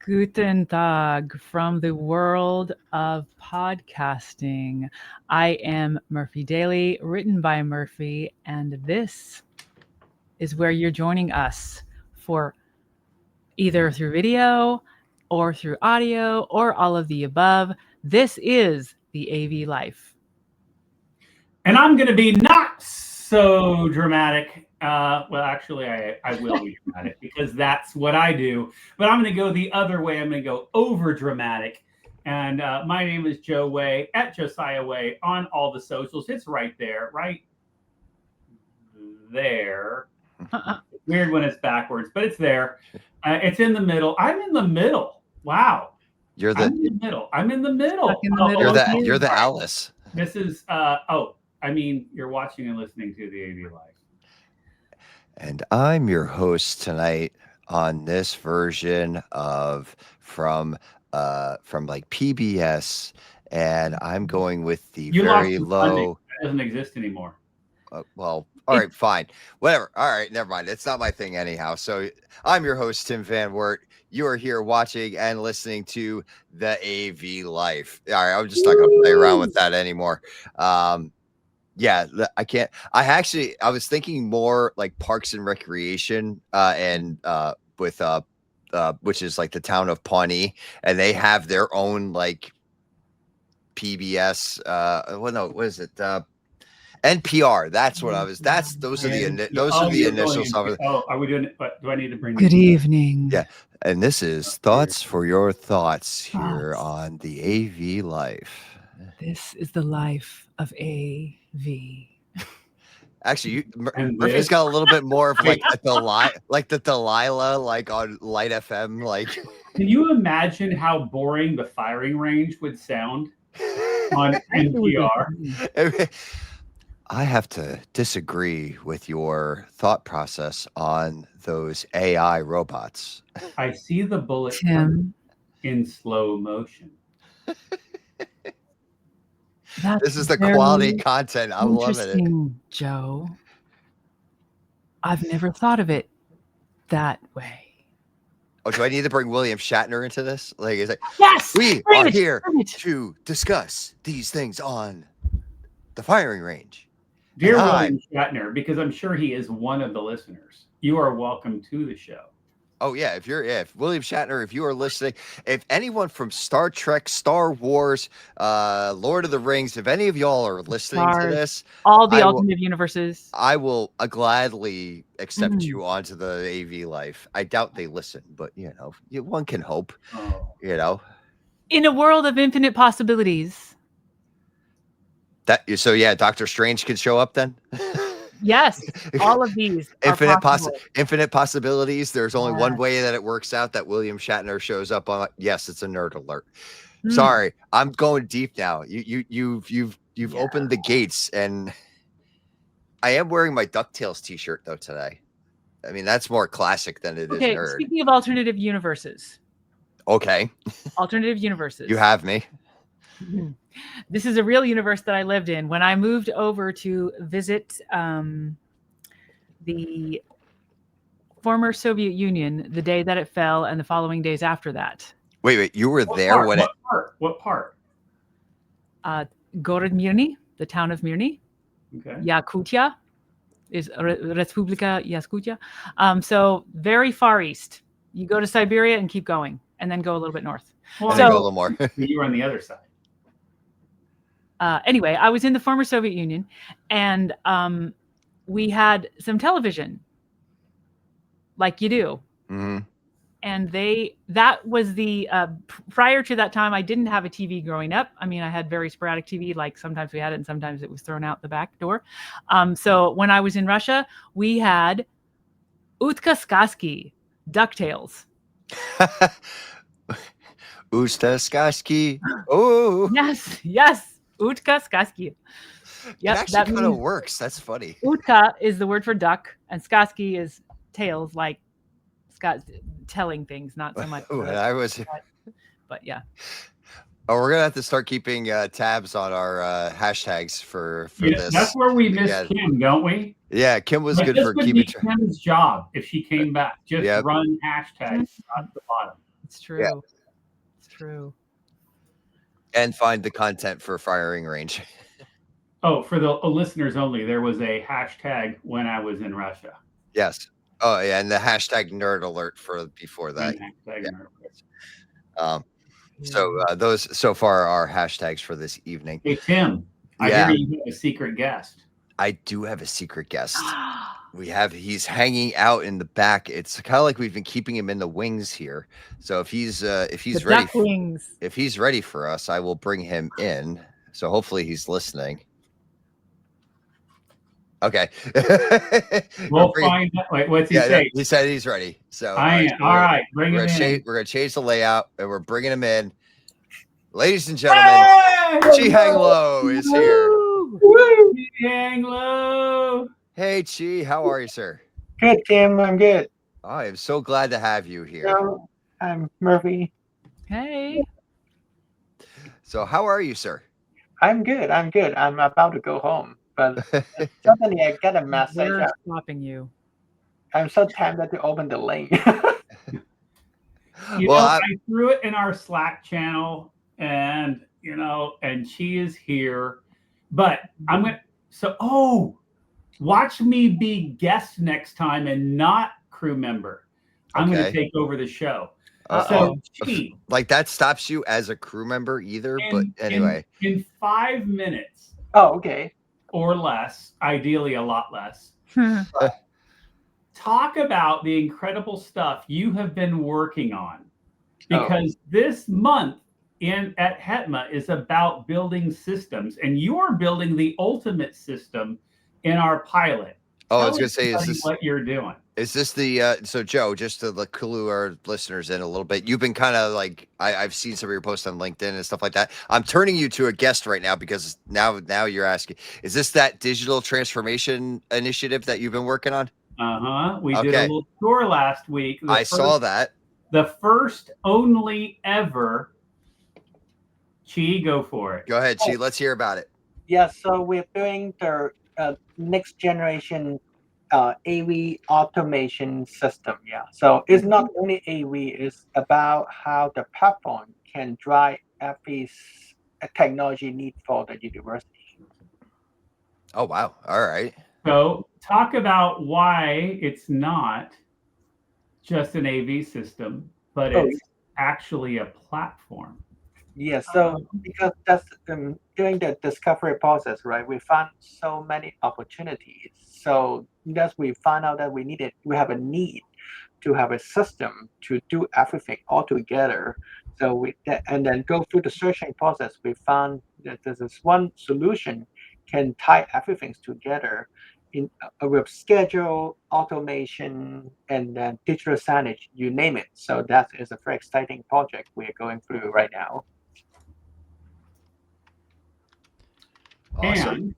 Guten Tag from the world of podcasting. I am Murphy Daly, written by Murphy, and this is where you're joining us for either through video or through audio or all of the above. This is the AV Life. And I'm going to be not so dramatic. Well, actually, I will be dramatic because that's what I do. But I'm going to go the other way. I'm going to go over dramatic. And my name is Joe Way, at Josiah Way on all the socials. It's right there, right there. It's weird when it's backwards, but it's there. It's in the middle. I'm in the middle. Wow. I'm in the middle. I'm in the middle. Stuck in the middle. You're the Alice. This is you're watching and listening to the AV Live. And I'm your host tonight on this version of from like PBS, and I'm going with the very low. That doesn't exist anymore. Well, all right, fine, whatever. All right, never mind. It's not my thing anyhow. So I'm your host, Tim Van Wert. You are here watching and listening to the AV Life. All right, I'm just not going to play around with that anymore. Yeah, I can't. I was thinking more like Parks and Recreation, and with which is like the town of Pawnee, and they have their own like PBS. What is it? NPR. That's what I was. Those are the initials. Are we doing it? But do I need to bring? Good evening. Yeah, and this is Thoughts for Your Thoughts here on the AV Life. This is the life of AV. Actually, Murphy's got a little bit more of like the Delilah, like on Light FM. Like, can you imagine how boring the firing range would sound on NPR? I have to disagree with your thought process on those AI robots. I see the bullet in slow motion. This is the quality content. I'm loving it. Joe. I've never thought of it that way. Oh, do I need to bring William Shatner into this? Like, is it? Yes. We are here to discuss these things on the firing range. Dear William Shatner, because I'm sure he is one of the listeners, you are welcome to the show. Oh yeah, if William Shatner, if you are listening, if anyone from Star Trek, Star Wars, Lord of the Rings, if any of y'all are listening to this, all the alternative universes, I will gladly accept you onto the AV Life. I doubt they listen, but one can hope. In a world of infinite possibilities. Doctor Strange can show up then. Yes, all of these infinite possibilities. There's only one way that it works out, that William Shatner shows up on. Yes, it's a nerd alert. Sorry, I'm going deep now. You've opened the gates, and I am wearing my DuckTales t-shirt though today. I mean, that's more classic than it is nerd. Speaking of alternative universes. Okay. Alternative universes. You have me. This is a real universe that I lived in when I moved over to visit the former Soviet Union the day that it fell and the following days after that. Wait, you were there when What part? Gorod Mirny, the town of Mirny. Okay. Yakutia is Respublika Yakutia. So very far east. You go to Siberia and keep going, and then go a little bit north. Well, go a little more. You were on the other side. Anyway, I was in the former Soviet Union, and we had some television, like you do. Mm-hmm. And that was the prior to that time, I didn't have a TV growing up. I mean, I had very sporadic TV, like sometimes we had it and sometimes it was thrown out the back door. So when I was in Russia, we had Utka Skaski, DuckTales. Usta Skaski. Oh. Yes. Utka Skaski. Yep, it actually kind of works. That's funny. Utka is the word for duck, and Skaski is tales, like telling things, not so much. But yeah. Oh, we're gonna have to start keeping tabs on our hashtags for this. That's where we missed Kim, don't we? Yeah, Kim was good for keeping Kim's job if she came back. Just run hashtags at the bottom. It's true. It's true. And find the content for firing range. Oh, for the listeners only, there was a hashtag when I was in Russia. Yes. Oh, yeah, and the hashtag nerd alert for before that. Hashtag nerd alert. So those so far are hashtags for this evening. Hey, Tim, I hear you have a secret guest. I do have a secret guest. He's hanging out in the back. It's kind of like we've been keeping him in the wings here. So if he's ready, if he's ready for us, I will bring him in. So hopefully he's listening. Okay. We'll find out. Wait, what's he say? He said he's ready. So all right, bring him in. We're gonna change the layout, and we're bringing him in. Ladies and gentlemen, Chi Hang Lo is here. Chi Hang Lo. Hey, Chi, how are you, sir? Good, Tim. I'm good. I am so glad to have you here. So, I'm Murphy. Hey. So how are you, sir? I'm good. I'm about to go home, but suddenly I get a message. We're stopping you. I'm so tempted to open the link. I threw it in our Slack channel, and and she is here. But I'm going to, watch me be guest next time and not crew member. I'm going to take over the show. So like that stops you as a crew member either, but anyway. In 5 minutes. Oh, okay. Or less, ideally a lot less. Talk about the incredible stuff you have been working on. Because this month at HETMA is about building systems, and you're building the ultimate system in our pilot. I was going to say, is this what you're doing? Is this the so Joe, just to clue our listeners in a little bit, you've been kind of like I've seen some of your posts on LinkedIn and stuff like that. I'm turning you to a guest right now because now you're asking, is this that digital transformation initiative that you've been working on? We did a little tour last week. Saw that. The first only ever. Chi, go for it. Go ahead, Chi. Let's hear about it. Yeah, so we're doing the next generation AV automation system. Yeah, so it's not only AV; it's about how the platform can drive every technology need for the university. Oh wow! All right. So talk about why it's not just an AV system, but it's actually a platform. Yes, so because that's during the discovery process, right? We found so many opportunities. So that's we found out that we have a need to have a system to do everything all together. So and then go through the searching process, we found that there's this one solution can tie everything together with schedule, automation, and then digital signage, you name it. So that is a very exciting project we're going through right now. Awesome. And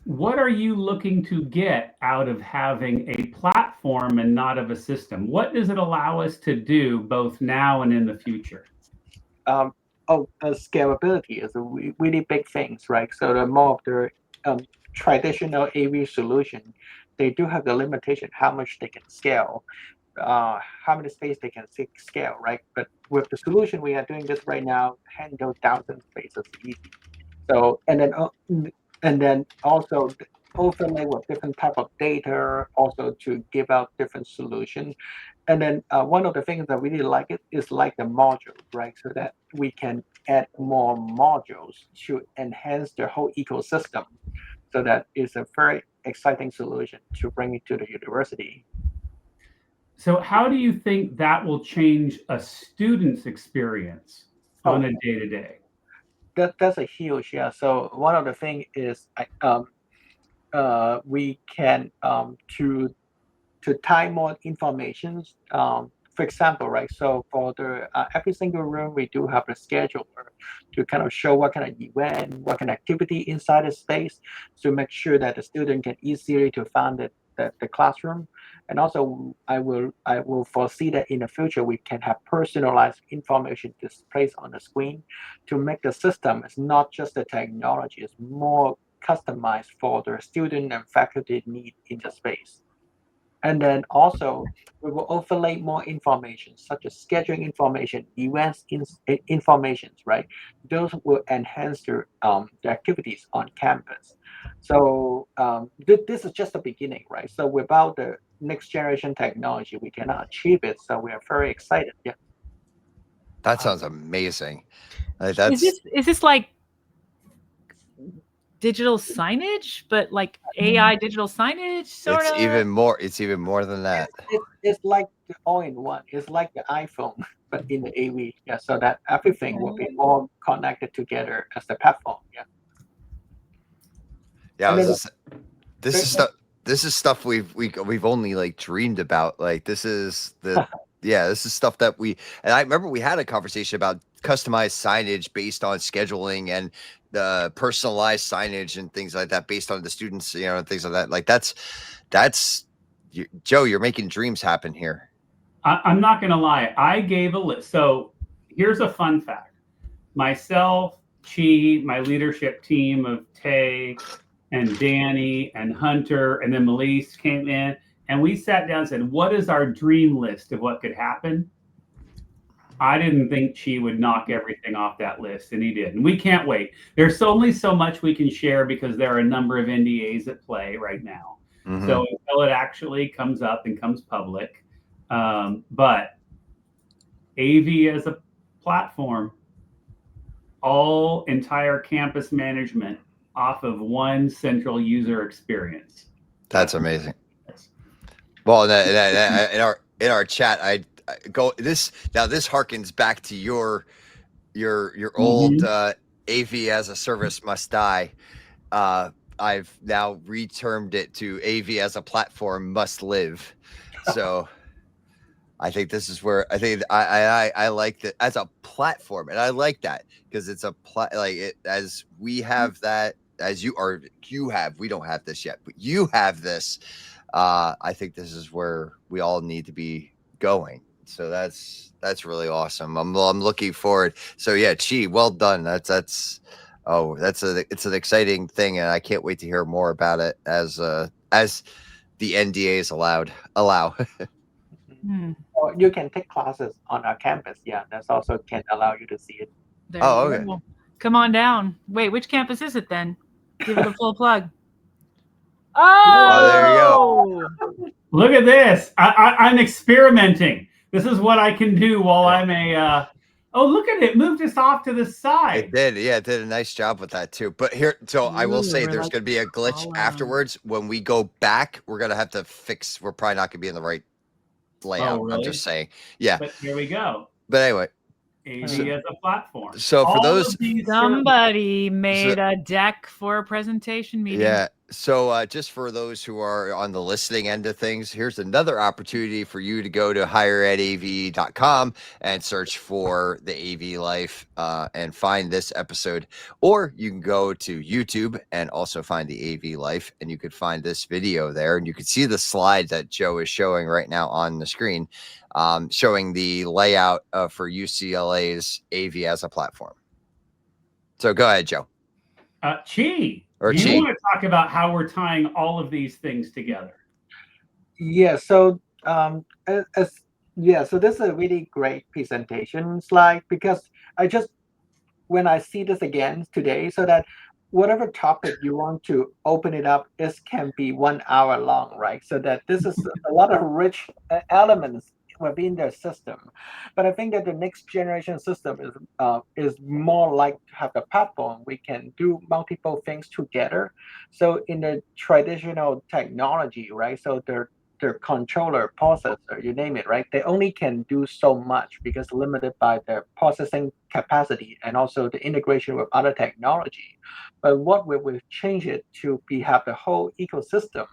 what are you looking to get out of having a platform and not of a system? What does it allow us to do both now and in the future? Scalability is a really big thing, right? So the more of the traditional AV solution, they do have the limitation how much they can scale, how many space they can scale, right? But with the solution we are doing this right now, handle 1,000 spaces easy. So and then also overlay with different type of data, also to give out different solutions. And then one of the things that we really like it is like the module, right? So that we can add more modules to enhance the whole ecosystem. So that is a very exciting solution to bring it to the university. So how do you think that will change a student's experience on a day-to-day? That's a huge, yeah. So one of the things is we can to tie more information. For example, right? So for the every single room, we do have a scheduler to kind of show what kind of event, what kind of activity inside the space, to make sure that the student can easily to find the classroom. And also, I will foresee that in the future we can have personalized information displayed on the screen to make the system. It's not just the technology; it's more customized for the student and faculty need in the space. And then also we will overlay more information such as scheduling information, events informations, right? Those will enhance the activities on campus. So this is just the beginning, right? So without the next generation technology, we cannot achieve it. So we are very excited. Yeah. That sounds amazing. Like, Is this like digital signage, but like AI digital signage, sort it's of? even more. It's even more than that. It's like the all-in-one. It's like the iPhone, but in the AV. Yeah. So that everything will be all connected together as the platform. Yeah. Yeah, And then this is stuff. This is stuff we've only like dreamed about. Like this is this is stuff that and I remember we had a conversation about customized signage based on scheduling and the personalized signage and things like that based on the students, and things like that. Like that's Joe, you're making dreams happen here. I'm not going to lie. I gave a list. So here's a fun fact. Myself, Chi, my leadership team of Tay and Danny and Hunter, and then Melise came in, and we sat down and said, what is our dream list of what could happen? I didn't think Chi would knock everything off that list, and he did. And we can't wait. There's only so much we can share because there are a number of NDAs at play right now. Mm-hmm. So until it actually comes up and comes public, but AV as a platform, all entire campus management off of one central user experience. That's amazing. Well, in our chat, I go this now. This harkens back to your old AV as a service must die. I've now retermed it to AV as a platform must live. So I think this is where I think I like that as a platform, and I like that because it's a as we have that, as you have. We don't have this yet, but you have this. I think this is where we all need to be going. So that's really awesome. I'm looking forward. So yeah, Chi, well done. It's an exciting thing, and I can't wait to hear more about it as the NDAs allow. Or you can take classes on our campus. Yeah, that's also can allow you to see it. Okay. Come on down. Wait, which campus is it then? Give it a full plug. Oh, there you go. Look at this. I'm experimenting. This is what I can do while I'm a. Oh, look at it. Moved us off to the side. It did. Yeah, it did a nice job with that too. But I will say there's going to be a glitch afterwards. When we go back, we're going to have to fix. We're probably not going to be in the right layout. Oh, really? I'm just saying. Yeah. But here we go. But anyway. AV as a platform. So for those, somebody made a deck for a presentation meeting. Yeah. So just for those who are on the listening end of things, here's another opportunity for you to go to higherEdAV.com and search for the AV Life and find this episode. Or you can go to YouTube and also find the AV Life, and you could find this video there, and you can see the slide that Joe is showing right now on the screen, showing the layout for UCLA's AV as a platform. So go ahead, Joe. Chi. Or do you want to talk about how we're tying all of these things together? Yeah. So so this is a really great presentation slide, because when I see this again today, so that whatever topic you want to open it up, this can be 1 hour long, right? So that this is a lot of rich elements within their system. But I think that the next generation system is more like to have a platform. We can do multiple things together. So in the traditional technology, right? So their controller, processor, you name it, right? They only can do so much because limited by their processing capacity and also the integration with other technology. But what we will change it to have the whole ecosystem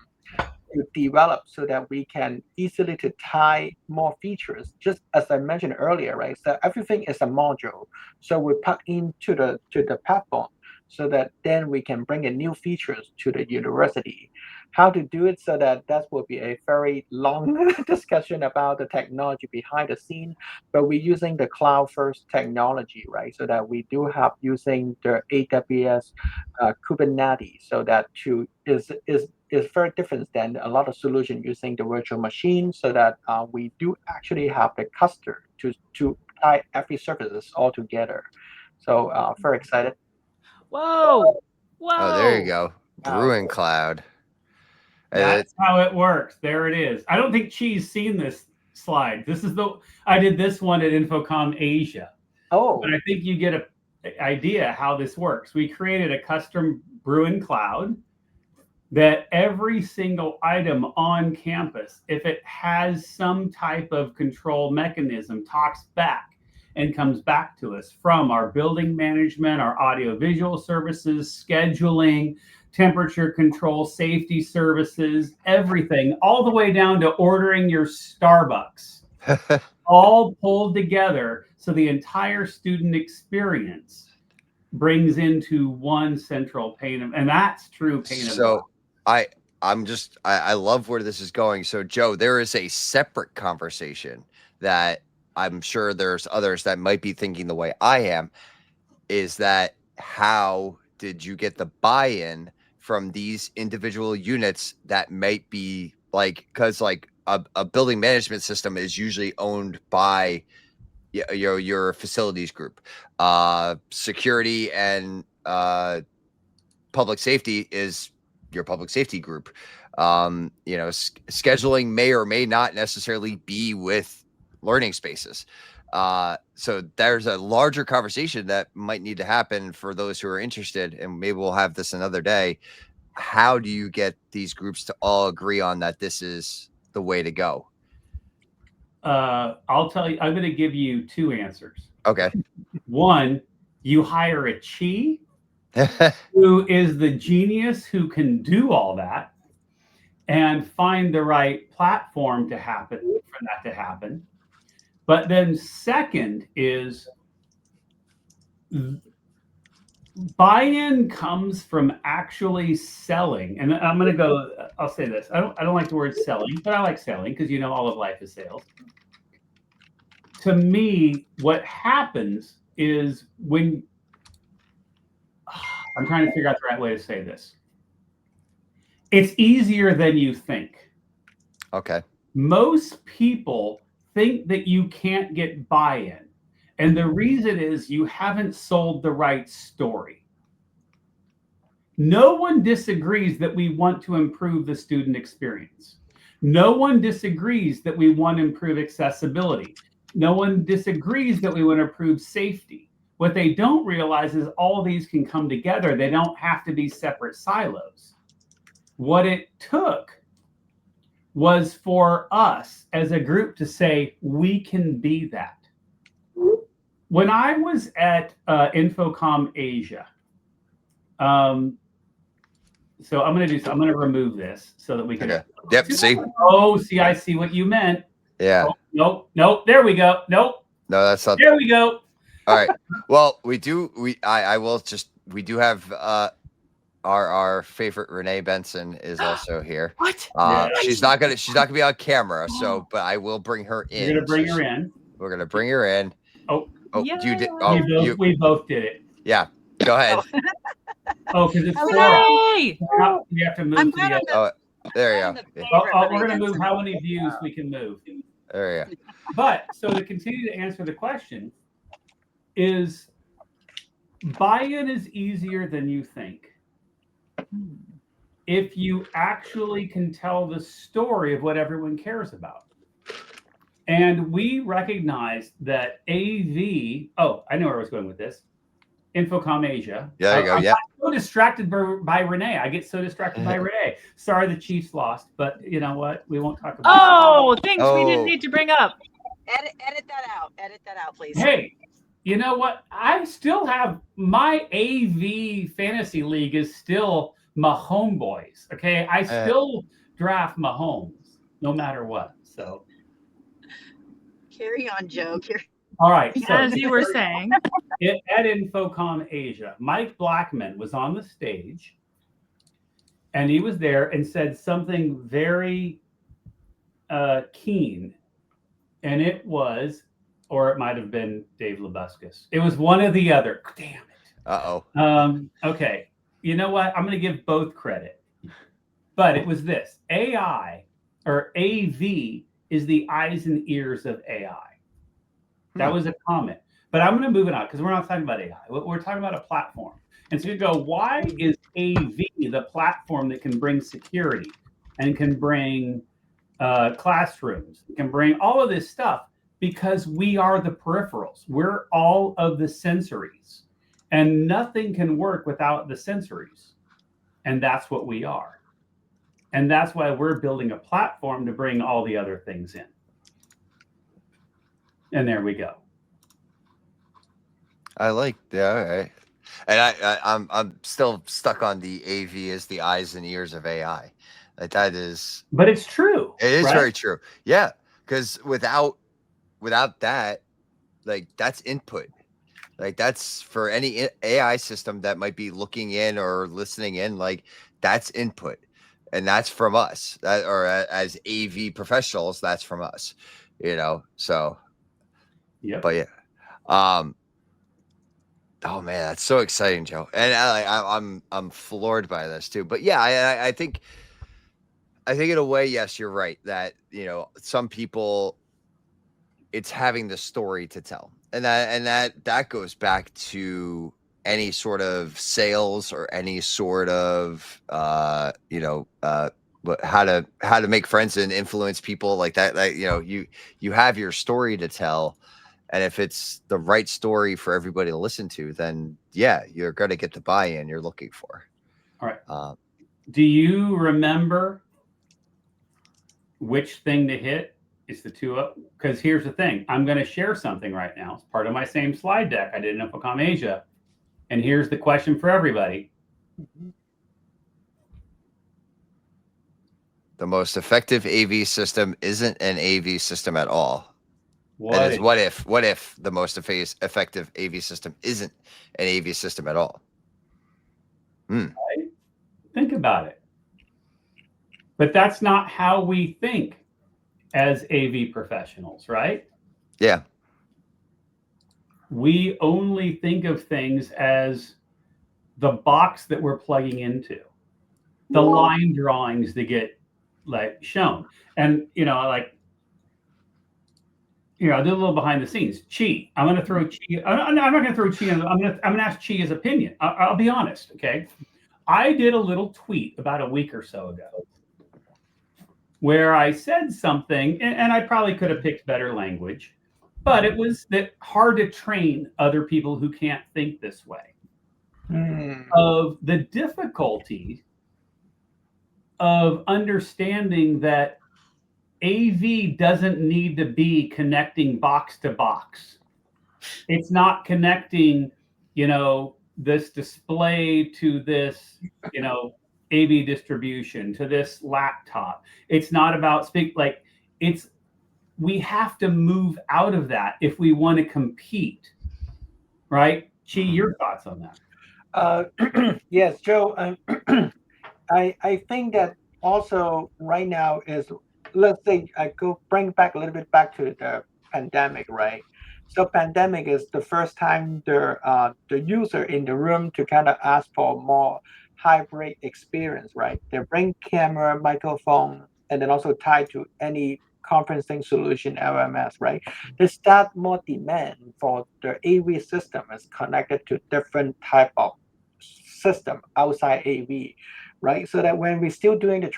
to develop so that we can easily to tie more features. Just as I mentioned earlier, right? So everything is a module. So we plug into the platform so that then we can bring in new features to the university. How to do it, so that will be a very long discussion about the technology behind the scene. But we're using the cloud first technology, right? So that we do have using the AWS Kubernetes, so that is is very different than a lot of solutions using the virtual machine, so that we do actually have the cluster to tie every services all together. So very excited. Whoa. Whoa. Oh, there you go. Bruin Cloud. That's how it works. There it is. I don't think Chi's seen this slide. I did this one at Infocom Asia. Oh. But I think you get an idea how this works. We created a custom Bruin Cloud that every single item on campus, if it has some type of control mechanism, talks back and comes back to us from our building management, our audiovisual services, scheduling, temperature control, safety services, everything, all the way down to ordering your Starbucks, all pulled together. So the entire student experience brings into one central pane, and that's true pane of glass. I love where this is going. So Joe, there is a separate conversation that I'm sure there's others that might be thinking the way I am, is that how did you get the buy-in from these individual units that might be like, because like a building management system is usually owned by your facilities group, security and public safety is your public safety group. Scheduling may or may not necessarily be with learning spaces. So there's a larger conversation that might need to happen for those who are interested, and maybe we'll have this another day. How do you get these groups to all agree on that this is the way to go? I'll tell you, I'm going to give you two answers. Okay. One, you hire a Chi who is the genius who can do all that and find the right platform for that to happen. But then second is buy-in comes from actually selling. And I'll say this. I don't like the word selling, but I like selling because all of life is sales. To me, what happens is when I'm trying to figure out the right way to say this. It's easier than you think. Okay. Most people think that you can't get buy-in. And the reason is you haven't sold the right story. No one disagrees that we want to improve the student experience. No one disagrees that we want to improve accessibility. No one disagrees that we want to improve safety. What they don't realize is all these can come together. They don't have to be separate silos. What it took was for us as a group to say, we can be that. When I was at Infocom Asia, so I'm going to remove this so that we can. Okay. Yep. See. Oh, see, I see what you meant. Yeah. Oh, nope. There we go. Nope. No, that's not. There we go. All right. Well, we do have our favorite Renee Benson is also here. What? She's not gonna be on camera, so but I will bring her in. You're gonna bring her in. We're gonna bring her in. Oh, you did. We both did it. Yeah. Go ahead. Because it's Hooray! we have to move to the other. There you go. We're gonna move how many views we can move. There you go. But so to continue to answer the question is buy-in is easier than you think. If you actually can tell the story of what everyone cares about. And we recognize that I know where I was going with this. Infocom Asia. Yeah, there you go. I'm so distracted by Renee. I get so distracted by Renee. Sorry the Chiefs lost, but you know what? We won't talk about things we didn't need to bring up. Edit that out. Edit that out, please. Hey, you know what? I still have my AV fantasy league is still my homeboys. Okay. I still draft Mahomes no matter what. So carry on, Joe. All right. So, as you were saying. At Infocom Asia, Mike Blackman was on the stage and he was there and said something very keen. And it was, or it might have been Dave Labuscus. It was one or the other. Damn it. Uh-oh. Okay. You know what? I'm going to give both credit. but it was this: AI or AV is the eyes and ears of AI. That was a comment. But I'm going to move it on because we're not talking about AI. We're talking about a platform. And so you go, why is AV the platform that can bring security and can bring classrooms, can bring all of this stuff? Because we are the peripherals. We're all of the sensories. And nothing can work without the sensories. And that's what we are. And that's why we're building a platform to bring all the other things in. And there we go. I like that. All right. And I'm still stuck on the AV as the eyes and ears of AI. Like that is, but it's true. It is right? very true. Yeah, because without that, like that's input. Like that's for any AI system that might be looking in or listening in. Like that's input, and that's from us. As AV professionals, that's from us. So. Yeah. But yeah. Oh man, that's so exciting, Joe. And I'm floored by this too. But yeah, I think in a way, yes, you're right that some people, it's having the story to tell, and that goes back to any sort of sales or any sort of how to make friends and influence people like that. Like you have your story to tell. And if it's the right story for everybody to listen to, then yeah, you're going to get the buy-in you're looking for. All right. Do you remember which thing to hit? It's the two up. Because here's the thing. I'm going to share something right now. It's part of my same slide deck I did in InfoComm Asia. And here's the question for everybody. The most effective AV system isn't an AV system at all. What if the most effective AV system isn't an AV system at all? Right? Think about it. But that's not how we think as AV professionals, right? Yeah. We only think of things as the box that we're plugging into, the line drawings that get shown. And I did a little behind the scenes. Chi, I'm going to throw Chi. I'm not going to throw Chi. I'm going to ask Chi his opinion. I'll be honest, okay? I did a little tweet about a week or so ago where I said something, and I probably could have picked better language, but it was that hard to train other people who can't think this way. Of the difficulty of understanding that AV doesn't need to be connecting box to box. It's not connecting, this display to this, AV distribution to this laptop. It's not about we have to move out of that if we want to compete, right? Chi, your thoughts on that? Yes, Joe. I think that also right now is, let's say I bring back a little bit back to the pandemic, right? So pandemic is the first time the user in the room to kind of ask for more hybrid experience, right? They bring camera, microphone, and then also tied to any conferencing solution, LMS, right? There's that more demand for the AV system is connected to different type of system outside AV, right? So that when we're still doing the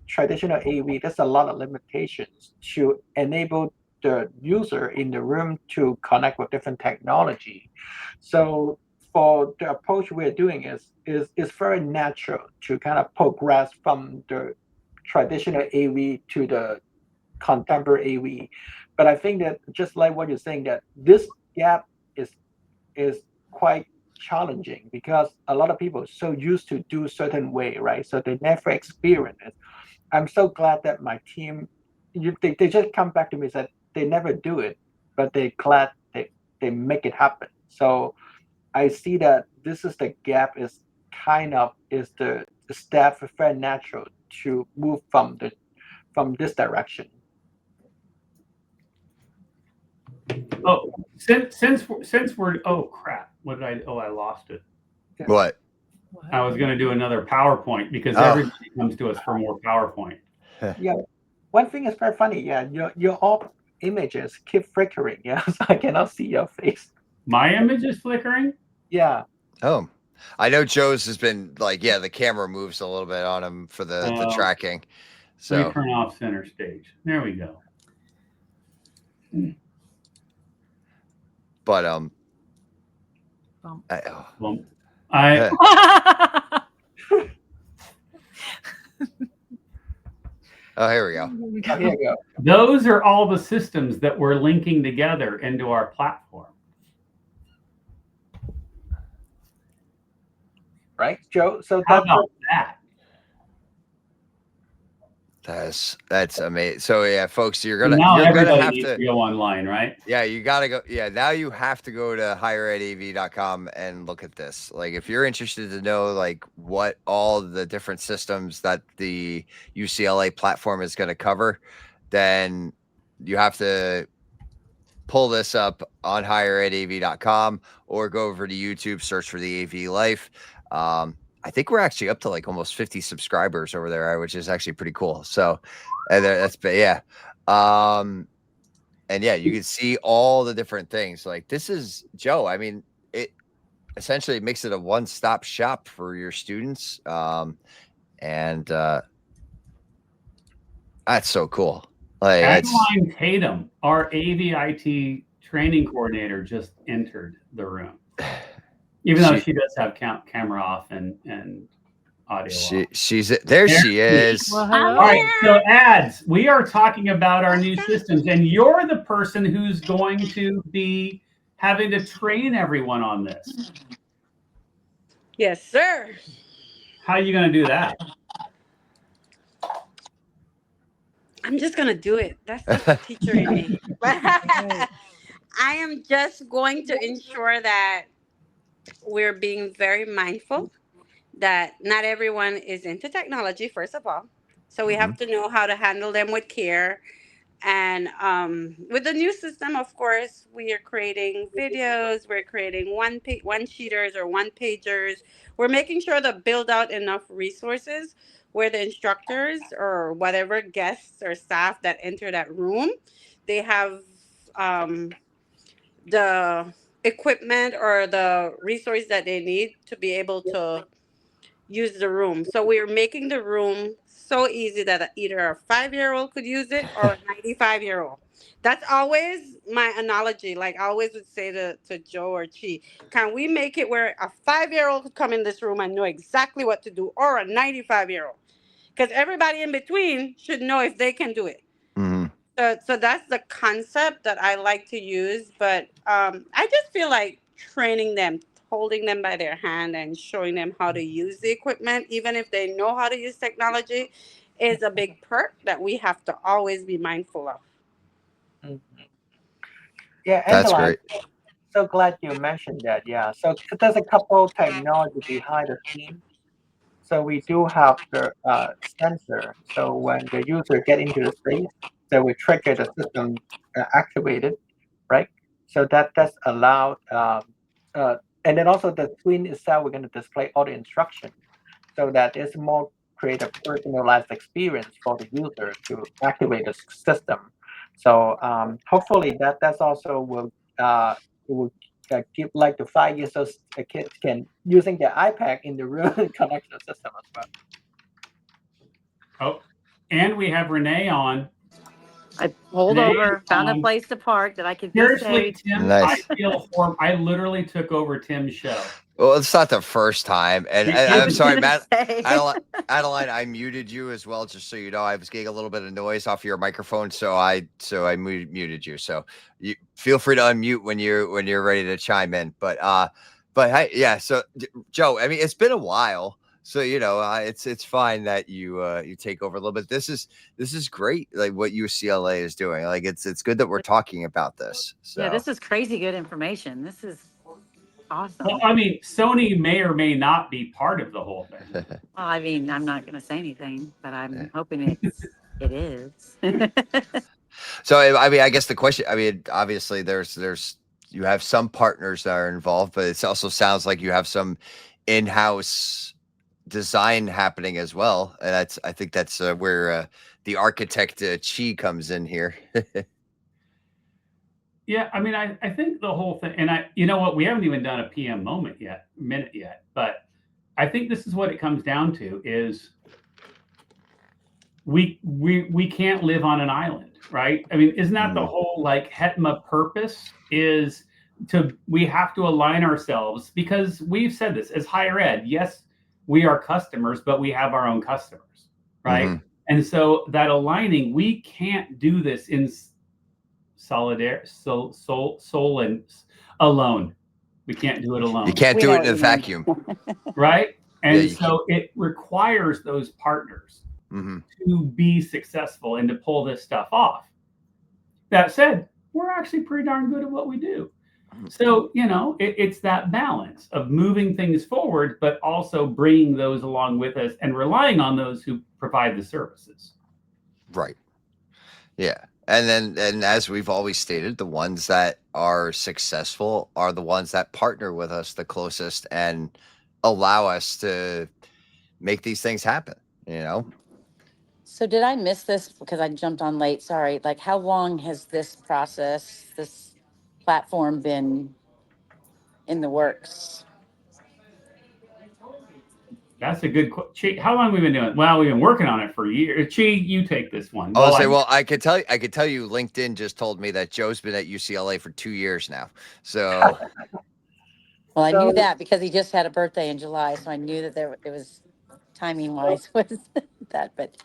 traditional AV, there's a lot of limitations to enable the user in the room to connect with different technology. So for the approach we're doing is very natural to kind of progress from the traditional AV to the contemporary AV. But I think that just like what you're saying, that this gap is quite challenging because a lot of people are so used to do certain way, right? So they never experience it. I'm so glad that my team, they just come back to me and said they never do it, but they're glad they make it happen. So I see that this is the gap is the step very natural to move from this direction. Oh, since we're oh crap, what did I lost it. What? What? I was going to do another PowerPoint because Oh. everybody comes to us for more PowerPoint. Yeah, one thing is very funny. Yeah, your all images keep flickering. Yeah, so I cannot see your face. My image is flickering. Yeah. Oh, I know Joe's has been like, yeah, the camera moves a little bit on him for the tracking. Let me So turn off center stage. There we go. but Bump. Well, I oh, here we go. Oh, here you go. those are all the systems that we're linking together into our platform. Right, Joe? So How that's about that? That's amazing. So yeah, folks, you're So gonna now have everybody needs to to go online, right? yeah, you gotta go. Yeah, now you have to go to higheredav.com and look at this. Like, if you're interested to know like what all the different systems that the UCLA platform is going to cover, then you have to pull this up on higheredav.com or go over to YouTube, search for the AV Life. I think we're actually up to like almost 50 subscribers over there, which is actually pretty cool. So, and that's yeah. And yeah, you can see all the different things. Like, this is Joe. I mean, it essentially makes it a one-stop shop for your students. And that's so cool. Like, Adeline Tatum, our AVIT training coordinator, just entered the room. Even though she does have camera off and audio off. She's there. She is. Well, hello. All right, so ads. We are talking about our new systems, and you're the person who's going to be having to train everyone on this. Yes, sir. How are you going to do that? I'm just going to do it. That's the teacher in me. I am just going to ensure that we're being very mindful that not everyone is into technology, first of all. So we have to know how to handle them with care. And with the new system, of course, we are creating videos. We're creating one-sheeters or one-pagers. We're making sure to build out enough resources where the instructors or whatever guests or staff that enter that room, they have the equipment or the resource that they need to be able to use the room. So we're making the room so easy that either a 5-year-old could use it or a 95-year-old. That's always my analogy. Like I always would say to Joe or Chi, can we make it where a 5-year-old could come in this room and know exactly what to do, or a 95-year-old? Because everybody in between should know if they can do it. So that's the concept that I like to use. But I just feel like training them, holding them by their hand and showing them how to use the equipment, even if they know how to use technology, is a big perk that we have to always be mindful of. Yeah, That's Angela, great. I'm so glad you mentioned that. Yeah, so there's a couple technology behind the scene. So we do have the sensor. So when the user get into the space, so we trigger the system activated, right? So that's allowed. And then also the screen itself, we're going to display all the instructions so that it's more create a personalized experience for the user to activate the system. So hopefully that's also will give like the 5 years old kids can using their iPad in the room and connect to the system as well. Oh, and we have Renee on. I pulled Renee over, found a place to park that I could be Seriously, safe. Tim, Nice. I feel horrible. I literally took over Tim's show. Well, it's not the first time, and I I'm was sorry, gonna Matt. say. Adeline, I muted you as well, just so you know. I was getting a little bit of noise off your microphone, so I muted you. So you feel free to unmute when you're ready to chime in. But hey, yeah. So Joe, I mean, it's been a while, so you know, it's fine that you take over a little bit. This is great, like what UCLA is doing. Like it's good that we're talking about this. So Yeah, this is crazy good information. This is awesome. Well, I mean, Sony may or may not be part of the whole thing. Well, I mean, I'm not going to say anything, but I'm hoping it is. So I mean, I guess the question. I mean, obviously, there's you have some partners that are involved, but it also sounds like you have some in-house design happening as well. And I think that's where the architect Chi comes in here. Yeah, I mean, I think the whole thing, and you know what, we haven't even done a PM minute yet, but I think this is what it comes down to is we can't live on an island, right? I mean, isn't that the whole like HETMA purpose is we have to align ourselves, because we've said this as higher ed. Yes, we are customers, but we have our own customers, right? And so that aligning, we can't do this in soul and alone. We can't do it alone. You can't do it in a vacuum. Right? And Yeah, so it requires those partners to be successful and to pull this stuff off. That said, we're actually pretty darn good at what we do. So, you know, it's that balance of moving things forward, but also bringing those along with us and relying on those who provide the services. Right. Yeah. And as we've always stated, the ones that are successful are the ones that partner with us the closest and allow us to make these things happen, you know? So did I miss this because I jumped on late? Sorry. Like, how long has this platform been in the works? That's a good question. How long have we been doing it? Well, we've been working on it for years. Chi, you take this one. Well, I could tell you LinkedIn just told me that Joe's been at UCLA for 2 years now. So Well, I knew that because he just had a birthday in July, so I knew that it was timing wise was that, but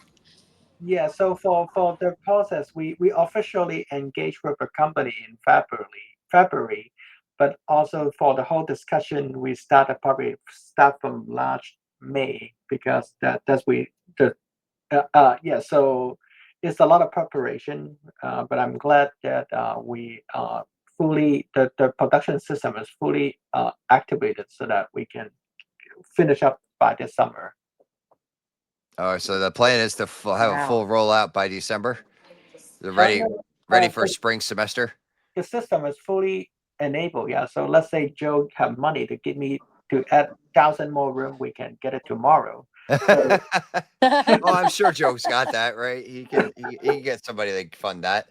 Yeah, so for the process, we officially engaged with the company in February, but also for the whole discussion, we probably start from last May, because yeah. So it's a lot of preparation, but I'm glad that we the production system is fully activated so that we can finish up by this summer. oh, so the plan is to have a full rollout by December. They're ready for spring semester. The system is fully enabled. Yeah. So let's say Joe have money to give me to add 1,000 more room, we can get it tomorrow. So, Oh, I'm sure Joe's got that, right? He can get somebody that can fund that.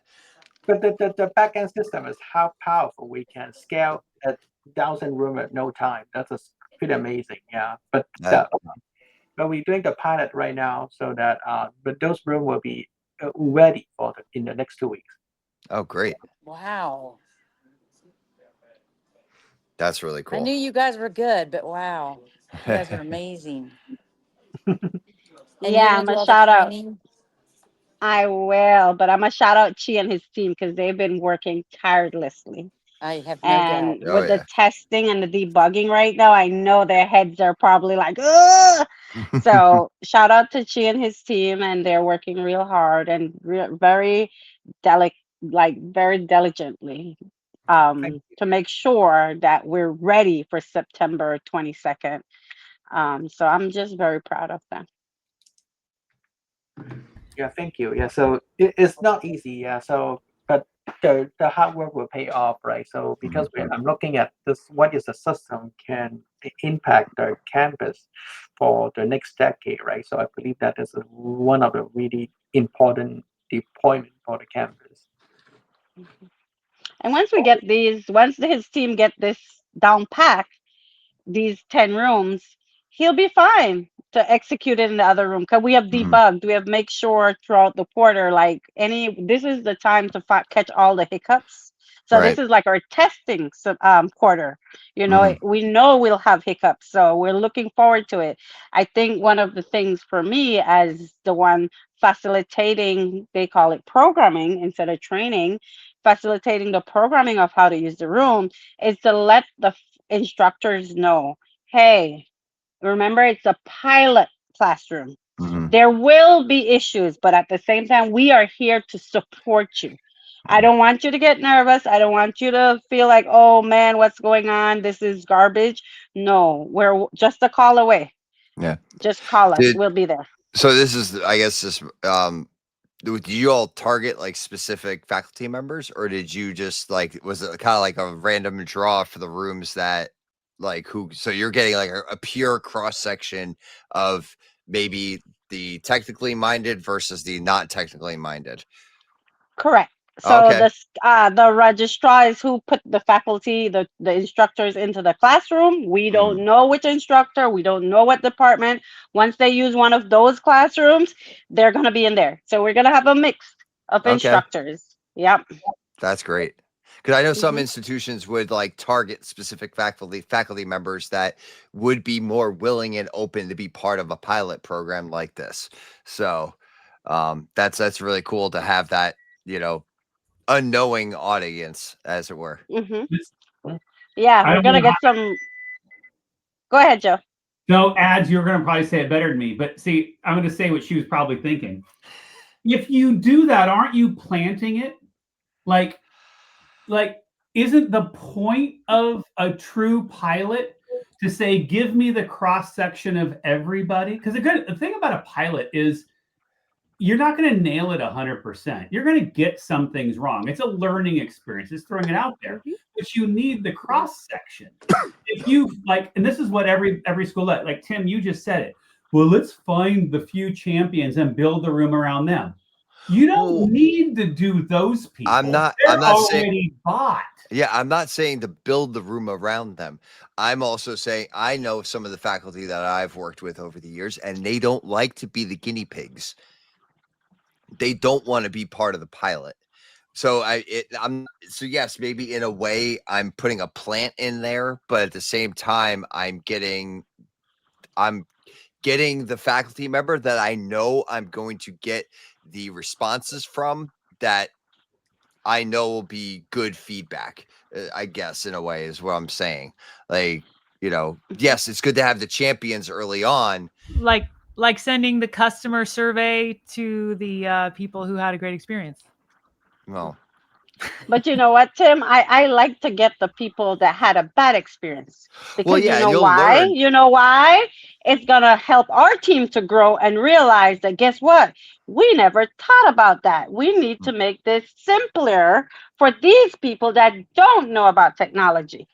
but the backend system is how powerful we can scale 1,000 room at no time. That's pretty amazing. Yeah. But we're doing the pilot right now, so that but those room will be ready in the next 2 weeks. Oh, great. Wow. That's really cool. I knew you guys were good, but wow. You guys are amazing. Yeah, I'm a shout out. I will, but I'm gonna shout out Chi and his team because they've been working tirelessly. I have no doubt. And with the testing and the debugging right now, I know their heads are probably like, ugh. So shout out to Chi and his team, and they're working real hard and very very diligently to make sure that we're ready for September 22nd. So I'm just very proud of them. Yeah, thank you. Yeah, so it's not easy. Yeah, so but the hard work will pay off, right? So because I'm looking at this, what is the system can impact the campus for the next decade, right? So I believe that is one of the really important deployment for the campus. And once his team get this down pat, these 10 rooms, he'll be fine to execute it in the other room, because we have debugged. We have make sure throughout the quarter, like this is the time to catch all the hiccups. So this is like our testing quarter. You know, we know we'll have hiccups, so we're looking forward to it. I think one of the things for me as the one facilitating, they call it programming instead of training, facilitating the programming of how to use the room, is to let the instructors know, hey, remember, it's a pilot classroom. There will be issues, but at the same time, we are here to support you. I don't want you to get nervous. I don't want you to feel like, oh man, what's going on? This is garbage. No, we're just a call away. Yeah. Just call us. We'll be there. So this is, I guess, do you all target like specific faculty members, or did you just was it kind of like a random draw for the rooms that like who? So you're getting like a pure cross section of maybe the technically minded versus the not technically minded. Correct. So Okay. the registrar is who put the faculty, the instructors into the classroom. We don't know which instructor, we don't know what department. Once they use one of those classrooms, they're gonna be in there. So we're gonna have a mix of instructors. Yep. That's great. Because I know some institutions would like target specific faculty members that would be more willing and open to be part of a pilot program like this. So that's really cool to have that, unknowing audience, as it were. Yeah, we're gonna get some. Go ahead, Joe. No ads. You're going to probably say it better than me, but see, I'm going to say what she was probably thinking. If you do that, aren't you planting it? Like, isn't the point of a true pilot to say, give me the cross section of everybody? Because the thing about a pilot is you're not going to nail it 100%. You're going to get some things wrong. It's a learning experience. It's throwing it out there, but you need the cross section. If you and this is what every school like Tim, you just said it. Well, let's find the few champions and build the room around them. You don't need to do those people. I'm not already bought. Yeah, I'm not saying to build the room around them. I'm also saying I know some of the faculty that I've worked with over the years, and they don't like to be the guinea pigs. They don't want to be part of the pilot. So yes, maybe in a way I'm putting a plant in there, but at the same time I'm getting the faculty member that I know I'm going to get the responses from that I know will be good feedback. I guess in a way is what I'm saying. Like, yes, it's good to have the champions early on. Like sending the customer survey to the people who had a great experience. Well, but you know what, Tim? I like to get the people that had a bad experience. Because you know why? Learn. You know why? It's going to help our team to grow and realize that, guess what? We never thought about that. We need to make this simpler for these people that don't know about technology.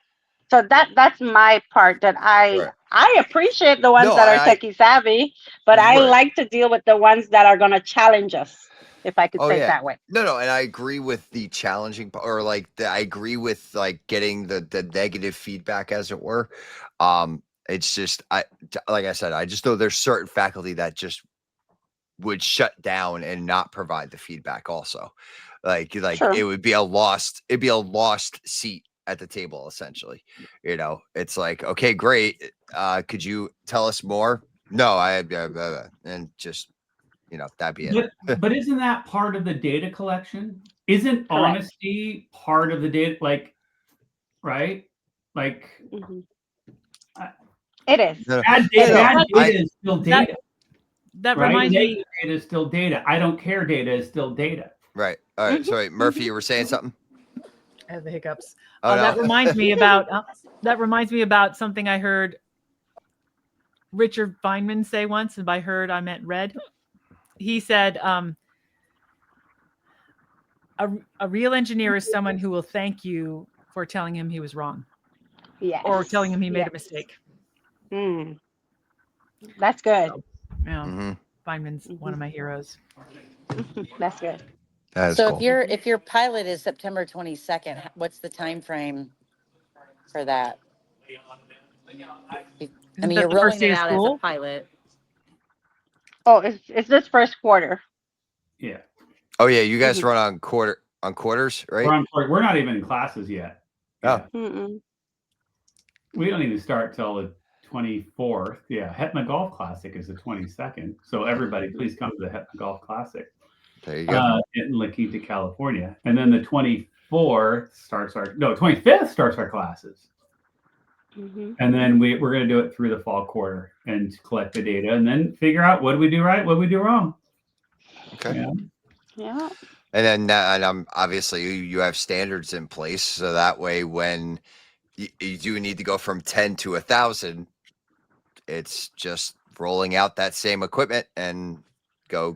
So that's my part that I appreciate the ones that are techie savvy, but I like to deal with the ones that are going to challenge us, if I could say it that way. No, and I agree with the challenging, or I agree with getting the negative feedback, as it were. It's just like I said, I just know there's certain faculty that just would shut down and not provide the feedback. Also, sure. It'd be a lost seat at the table, essentially. It's like, okay, great. Could you tell us more? No, and just, that'd be it. But isn't that part of the data collection? Isn't honesty part of the data? Right? It is. Bad data is still data. That reminds me. Data is still data. I don't care. Data is still data. Right. All right. Sorry, Murphy, you were saying something? I have the hiccups. Oh, no. That reminds me about something I heard Richard Feynman say once, and by heard I meant read. He said, a real engineer is someone who will thank you for telling him he was wrong. Yes. Or telling him he made a mistake. That's good. So, Feynman's one of my heroes. That's good. So cool. if your pilot is September 22nd, what's the time frame for that? I mean, you're rolling it out as a pilot. Oh, it's this first quarter. Yeah. Oh yeah, you guys run on quarters, right? We're not even in classes yet. Oh. We don't even start till the 24th. Yeah, Hetma Golf Classic is the 22nd. So everybody, please come to the Hetma Golf Classic. There you go. In La Quinta, California. And then the 25th starts our classes. And then we're going to do it through the fall quarter and collect the data and then figure out what do we do right, what do we do wrong. Okay. Yeah. And then obviously you have standards in place, so that way when you do need to go from 10 to 1,000, it's just rolling out that same equipment and go.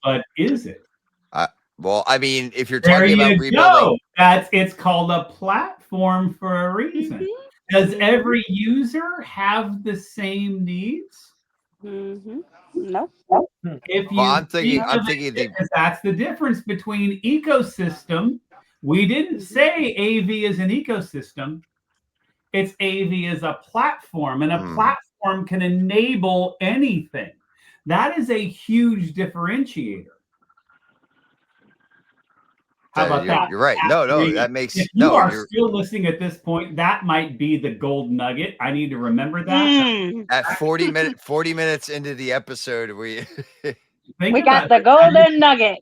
But is it? Well, I mean, if you're talking about rebuilding, it's called a platform. platform for a reason. Does every user have the same needs? Nope. If Well, you I'm thinking the because that's the difference between ecosystem. We didn't say AV is an ecosystem. It's AV as a platform, and a platform can enable anything. That is a huge differentiator. How about that? You're right. No, that makes if you are still listening at this point, that might be the gold nugget. I need to remember that. At 40 minutes into the episode, we got the golden nugget.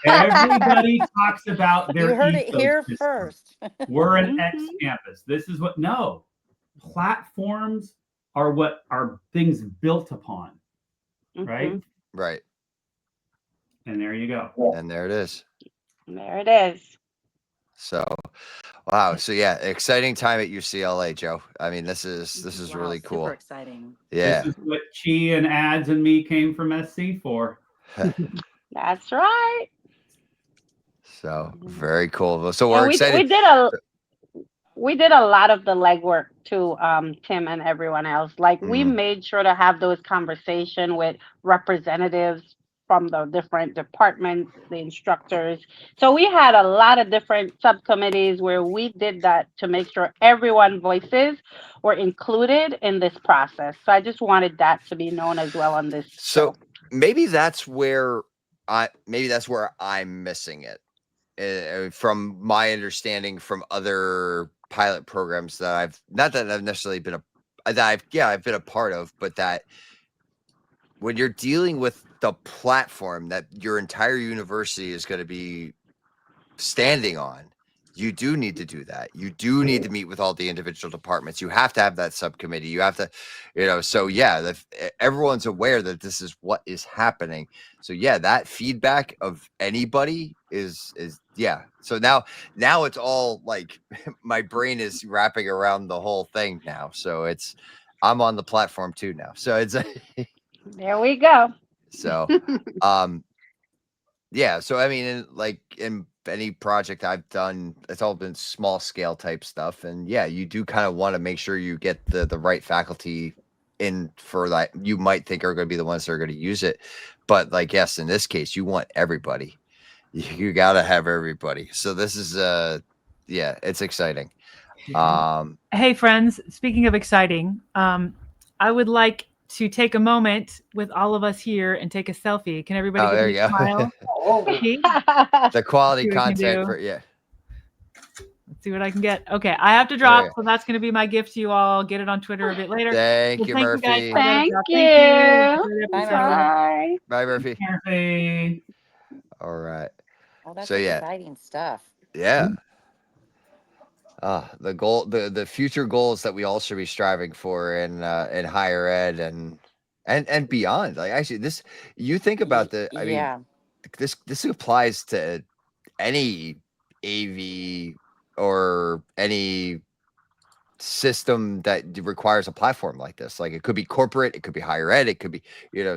Everybody talks about their You heard it here ecosystem. first. We're an X campus. This is what platforms are what are things built upon. Right? Right. And there you go. And there it is. There it is. So, wow. So yeah, exciting time at UCLA, Joe. I mean, this is really cool. Super exciting. Yeah. This is what Chi and Ads and me came from SC for. That's right. So very cool. So we're excited. We did a lot of the legwork to Tim and everyone else. Like we made sure to have those conversations with representatives from the different departments, the instructors. So we had a lot of different subcommittees where we did that to make sure everyone's voices were included in this process. So I just wanted that to be known as well on this. So maybe that's where I'm missing it. From my understanding from other pilot programs that I've necessarily been I've been a part of, but that when you're dealing with the platform that your entire university is going to be standing on, you do need to do that. You do need to meet with all the individual departments. You have to have that subcommittee. You have to, so yeah, everyone's aware that this is what is happening. So yeah, that feedback of anybody is yeah. So now it's all like my brain is wrapping around the whole thing now. So I'm on the platform too now. So it's there we go. So yeah, so I mean, in any project I've done, it's all been small scale type stuff, and yeah, you do kind of want to make sure you get the right faculty in for that you might think are going to be the ones that are going to use it, but yes, in this case, you want everybody. You got to have everybody. So this is yeah, it's exciting. Hey friends, speaking of exciting, I would like to take a moment with all of us here and take a selfie. Can everybody give me a smile? The quality content for Let's see what I can get. Okay, I have to drop, so that's going to be my gift to you all. Get it on Twitter a bit later. Thank you, Murphy. You guys. Thank you. Bye, Murphy. Murphy. All right. Oh, that's so yeah, exciting stuff. Yeah. The goal, the future goals that we all should be striving for in higher ed and beyond. Like actually, you think about I mean, this applies to any AV or any system that requires a platform like this. Like it could be corporate, it could be higher ed, it could be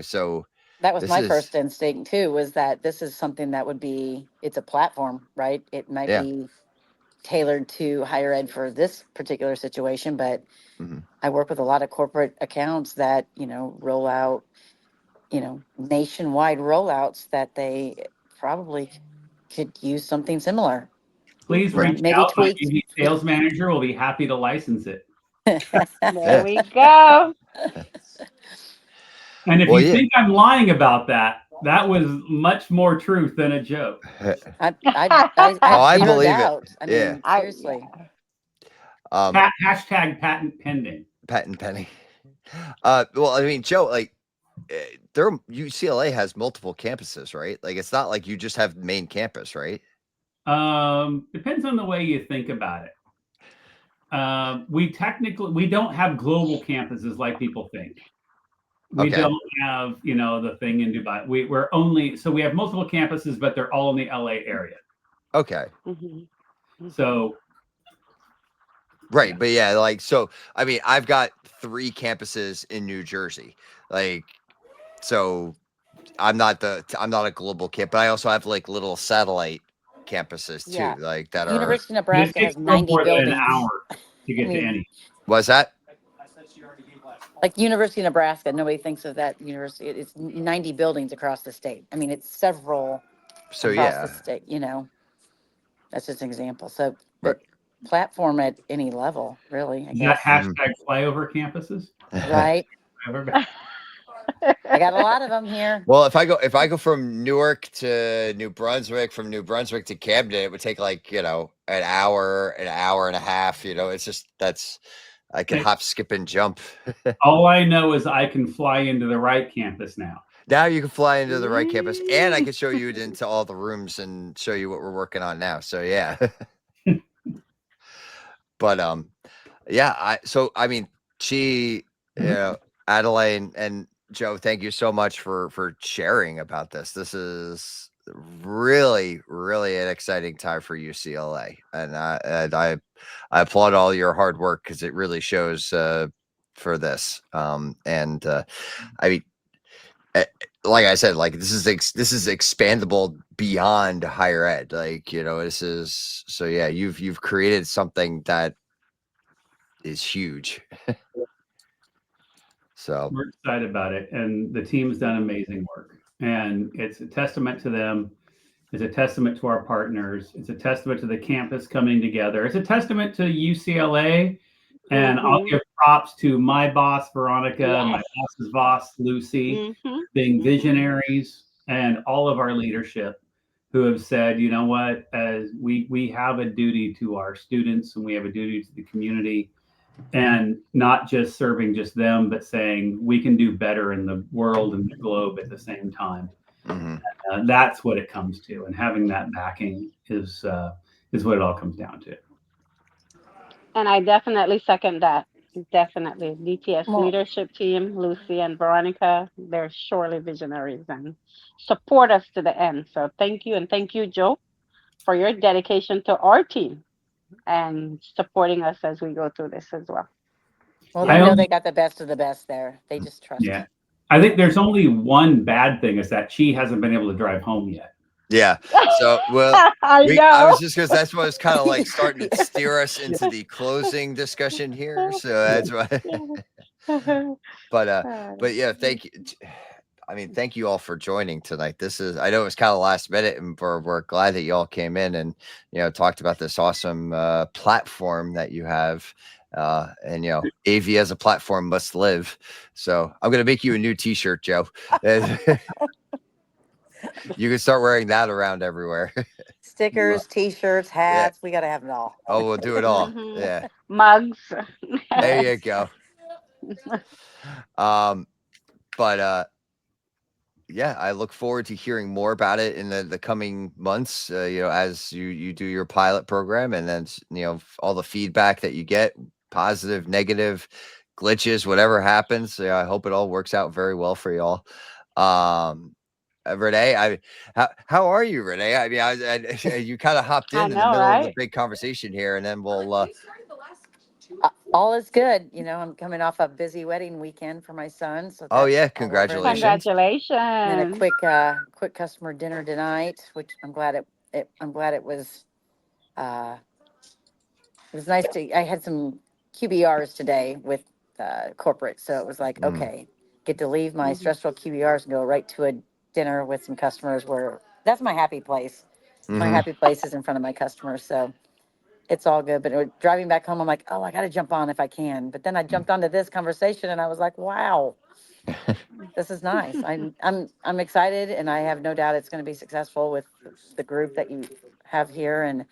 so. That was my first instinct too. Was that this is something that would be it's a platform, right? It might be tailored to higher ed for this particular situation, but I work with a lot of corporate accounts that roll out nationwide rollouts that they probably could use something similar. Please reach out. My sales manager will be happy to license it. There we go. And if you think I'm lying about that, that was much more truth than a joke. I believe it. I mean, seriously. Hashtag patent pending. Patent pending. Well, I mean, Joe, UCLA has multiple campuses, right? Like, it's not like you just have the main campus, right? Depends on the way you think about it. We don't have global campuses like people think. We don't have, the thing in Dubai. We have multiple campuses, but they're all in the LA area. Okay. So. Right. But yeah, so, I mean, I've got 3 campuses in New Jersey. So I'm not a global campus, but I also have little satellite campuses too, Yeah. like that are. University of It Nebraska takes has no 90 more than an buildings. hour to get I to mean, any. Was that? Like University of Nebraska, nobody thinks of that university. It's 90 buildings across the state. I mean, it's several So across the yeah, state, you know. That's just an example. So, Right. but platform at any level, really, I Is that guess. hashtag flyover campuses? Right? Flyover- I got a lot of them here. Well, if I go from Newark to New Brunswick, from New Brunswick to Camden, it would take like, an hour and a half. It's just I can Hey. hop, skip, and jump. All I know is I can fly into the right campus now. Now you can fly into the right campus, and I can show you into all the rooms and show you what we're working on now. So yeah. But yeah, I mean, she, Adeline and Joe, thank you so much for sharing about this. This is really, really an exciting time for UCLA, and I applaud all your hard work because it really shows for this. And I mean, like I said, like this is expandable beyond higher ed. Like this is so yeah. You've created something that is huge. So We're excited about it, and the team's done amazing work, and it's a testament to them. It's a testament to our partners. It's a testament to the campus coming together. It's a testament to UCLA, and I'll give props to my boss Veronica, my boss's boss Lucy, being visionaries, and all of our leadership who have said, you know what, as we have a duty to our students and we have a duty to the community, and not just serving just them, but saying we can do better in the world and the globe at the same time. That's what it comes to, and having that backing is what it all comes down to. And I definitely second that. Definitely. DTS leadership team, Lucy and Veronica, they're surely visionaries and support us to the end. So thank you. And thank you, Joe, for your dedication to our team and supporting us as we go through this as well. Well, they know they got the best of the best there. They just trust. Yeah. I think there's only one bad thing is that she hasn't been able to drive home yet. Yeah. So, well, I was just because that's what was kind of like starting to steer us into the closing discussion here. So that's why. But yeah, thank you. I mean, thank you all for joining tonight. I know it was kind of last minute, and we're glad that you all came in and, talked about this awesome platform that you have. And AV as a platform must live. So I'm gonna make you a new T-shirt, Joe. You can start wearing that around everywhere. Stickers, T-shirts, hats. We gotta have it all. Oh, we'll do it all. Yeah. Mugs. There you go. But yeah, I look forward to hearing more about it in the coming months. As you do your pilot program, and then all the feedback that you get, positive, negative, glitches, whatever happens. I hope it all works out very well for y'all. Renee, how are you, Renee? I mean, you kind of hopped in the middle of the big conversation here, and then we'll. All is good. I'm coming off a busy wedding weekend for my son. So oh yeah, congratulations! Congratulations! And a quick customer dinner tonight, which I'm glad it was. It was nice I had some QBRs today with corporate, so it was like okay, get to leave my stressful QBRs and go right to a dinner with some customers. That's my happy place. My happy place is in front of my customers, so it's all good. But driving back home, I'm like, oh, I got to jump on if I can. But then I jumped onto this conversation, and I was like, wow, this is nice. I'm excited, and I have no doubt it's going to be successful with the group that you have here, and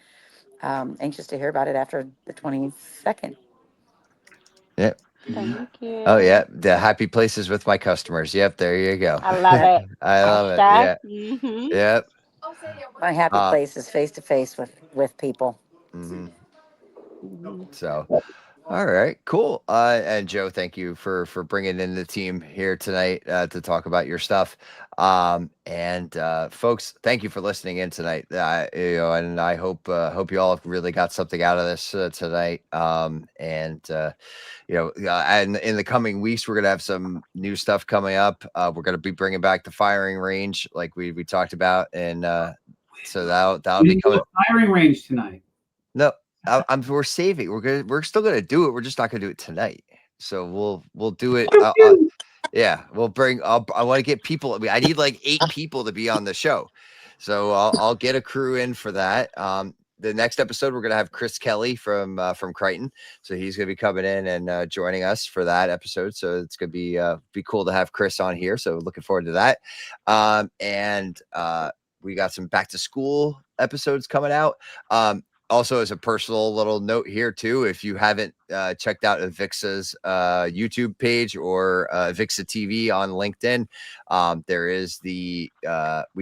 anxious to hear about it after the 22nd. Yep. Thank you. Oh yeah, the happy places with my customers. Yep, there you go. I love it. I love it. Yeah. Yep. My happy place is face to face with people. So, all right, cool. And Joe, thank you for bringing in the team here tonight to talk about your stuff. And folks, thank you for listening in tonight. And I hope you all really got something out of this tonight. And in the coming weeks, we're gonna have some new stuff coming up. We're gonna be bringing back the firing range, like we talked about, and So that'll be coming. Firing range tonight. No, we're saving. We're still gonna do it. We're just not gonna do it tonight. So we'll do it. Yeah, we'll bring. I want to get people. I need like 8 people to be on the show. So I'll get a crew in for that. The next episode we're gonna have Chris Kelly from Crichton. So he's gonna be coming in and joining us for that episode. So it's gonna be cool to have Chris on here. So looking forward to that. And we got some back to school episodes coming out. Also, as a personal little note here too, if you haven't checked out Avixa's YouTube page or Avixa TV on LinkedIn, there is we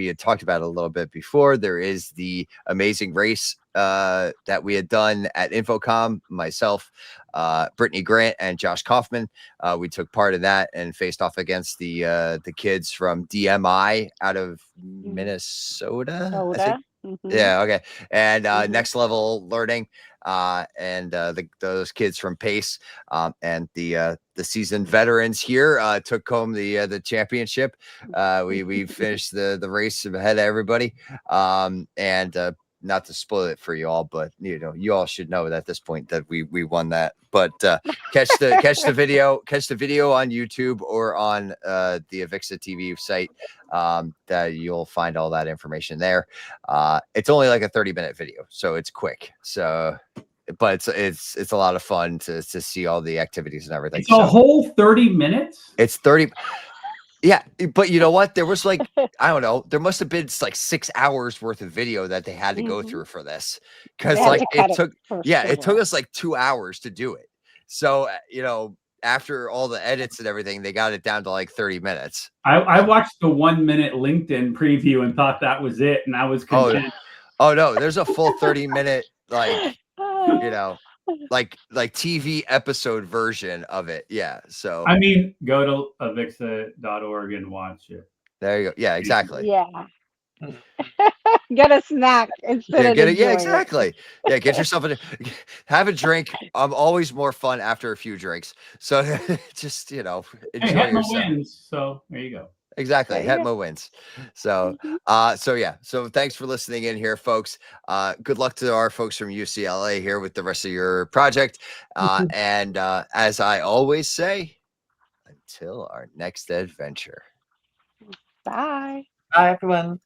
had talked about it a little bit before. There is the amazing race that we had done at Infocom. Myself, Brittany Grant, and Josh Kaufman. We took part in that and faced off against the kids from DMI out of Minnesota. I think. Yeah. Okay. And Next Level Learning, and those kids from Pace, and the seasoned veterans here took home the championship. We finished the race ahead of everybody. And not to spoil it for you all, but you all should know that at this point that we won that. But catch the video on YouTube or on the Avixa TV site. That you'll find all that information there. It's only like a 30-minute video, so it's quick. So, but it's a lot of fun to see all the activities and everything. It's a whole 30 minutes. It's 30. Yeah, but you know what? There was like, I don't know, there must have been like 6 hours worth of video that they had to go through for this, because like it took us like 2 hours to do it. So after all the edits and everything, they got it down to like 30 minutes. I watched the 1 minute LinkedIn preview and thought that was it, and I was content. Oh no, there's a full 30-minute like like TV episode version of it. Yeah. So I mean, go to avixa.org and watch it. There you go. Yeah, exactly. Yeah. Get a snack instead of exactly. Yeah, get yourself have a drink. I'm always more fun after a few drinks. So just enjoy yourself. Wins, so there you go. Exactly. Hetmo wins. So so thanks for listening in here, folks. Good luck to our folks from UCLA here with the rest of your project. And as I always say, until our next adventure. Bye. Bye, everyone.